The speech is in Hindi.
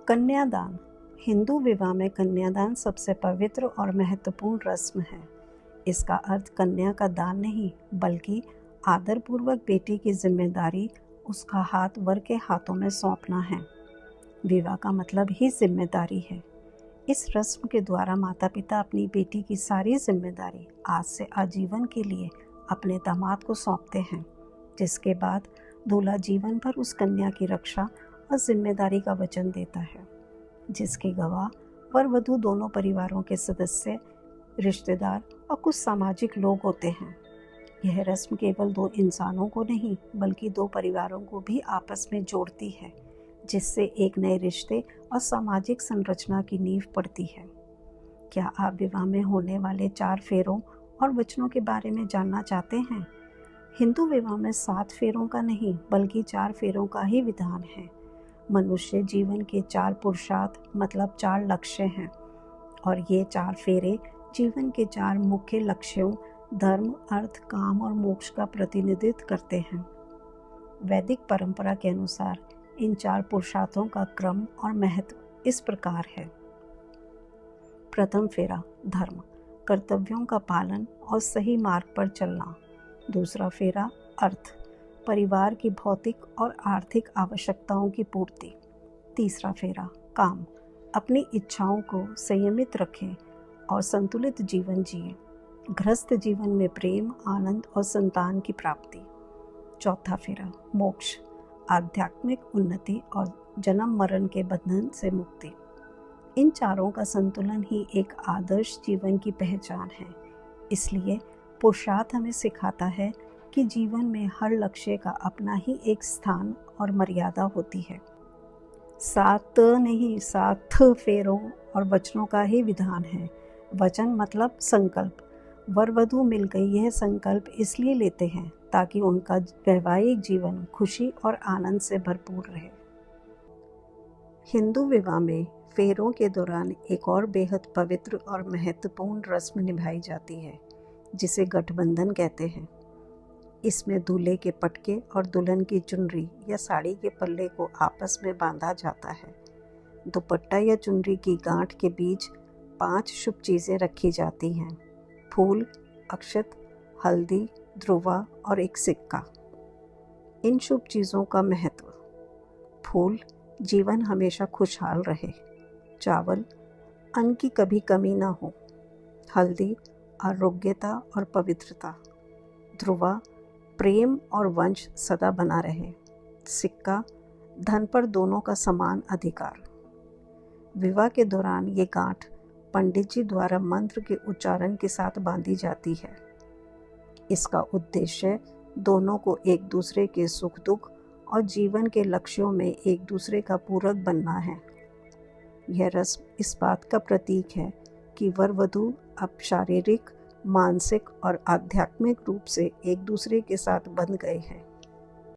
कन्यादान। हिंदू विवाह में कन्यादान सबसे पवित्र और महत्वपूर्ण रस्म है। इसका अर्थ कन्या का दान नहीं, बल्कि आदरपूर्वक बेटी की जिम्मेदारी उसका हाथ वर के हाथों में सौंपना है। विवाह का मतलब ही जिम्मेदारी है। इस रस्म के द्वारा माता पिता अपनी बेटी की सारी जिम्मेदारी आज से आजीवन के लिए अपने दामाद को सौंपते हैं, जिसके बाद दूल्हा जीवन भर उस कन्या की रक्षा और जिम्मेदारी का वचन देता है, जिसके गवाह वर वधू दोनों परिवारों के सदस्य, रिश्तेदार और कुछ सामाजिक लोग होते हैं। यह रस्म केवल दो इंसानों को नहीं, बल्कि दो परिवारों को भी आपस में जोड़ती है, जिससे एक नए रिश्ते और सामाजिक संरचना की नींव पड़ती है। क्या आप विवाह में होने वाले 4 फेरों और वचनों के बारे में जानना चाहते हैं? हिंदू विवाह में 7 फेरों का नहीं, बल्कि 4 फेरों का ही विधान है। मनुष्य जीवन के 4 पुरुषार्थ मतलब 4 लक्ष्य हैं, और ये 4 फेरे जीवन के 4 मुख्य लक्ष्यों धर्म, अर्थ, काम और मोक्ष का प्रतिनिधित्व करते हैं। वैदिक परंपरा के अनुसार इन 4 पुरुषार्थों का क्रम और महत्व इस प्रकार है। प्रथम फेरा धर्म, कर्तव्यों का पालन और सही मार्ग पर चलना। दूसरा फेरा अर्थ, परिवार की भौतिक और आर्थिक आवश्यकताओं की पूर्ति। तीसरा फेरा काम, अपनी इच्छाओं को संयमित रखें और संतुलित जीवन जिए। गृहस्थ जीवन में प्रेम, आनंद और संतान की प्राप्ति। चौथा फेरा मोक्ष, आध्यात्मिक उन्नति और जन्म मरण के बंधन से मुक्ति। इन चारों का संतुलन ही एक आदर्श जीवन की पहचान है। इसलिए पुरुषार्थ हमें सिखाता है कि जीवन में हर लक्ष्य का अपना ही एक स्थान और मर्यादा होती है। 7 नहीं, 7 फेरों और वचनों का ही विधान है। वचन मतलब संकल्प। वर वधू मिल गई यह संकल्प इसलिए लेते हैं ताकि उनका वैवाहिक जीवन खुशी और आनंद से भरपूर रहे। हिंदू विवाह में फेरों के दौरान एक और बेहद पवित्र और महत्वपूर्ण रस्म निभाई जाती है, जिसे गठबंधन कहते हैं। इसमें दूल्हे के पटके और दुल्हन की चुनरी या साड़ी के पल्ले को आपस में बांधा जाता है। दुपट्टा या चुनरी की गांठ के बीच 5 शुभ चीज़ें रखी जाती हैं: फूल, अक्षत, हल्दी, ध्रुवा और एक सिक्का। इन शुभ चीज़ों का महत्व: फूल, जीवन हमेशा खुशहाल रहे। चावल, अन्न की कभी कमी ना हो। हल्दी, आरोग्यता और पवित्रता। ध्रुवा, प्रेम और वंश सदा बना रहे। सिक्का, धन पर दोनों का समान अधिकार। विवाह के दौरान ये गांठ पंडित जी द्वारा मंत्र के उच्चारण के साथ बांधी जाती है। इसका उद्देश्य दोनों को एक दूसरे के सुख दुख और जीवन के लक्ष्यों में एक दूसरे का पूरक बनना है। यह रस्म इस बात का प्रतीक है कि वर वधू अब शारीरिक, मानसिक और आध्यात्मिक रूप से एक दूसरे के साथ बंध गए हैं।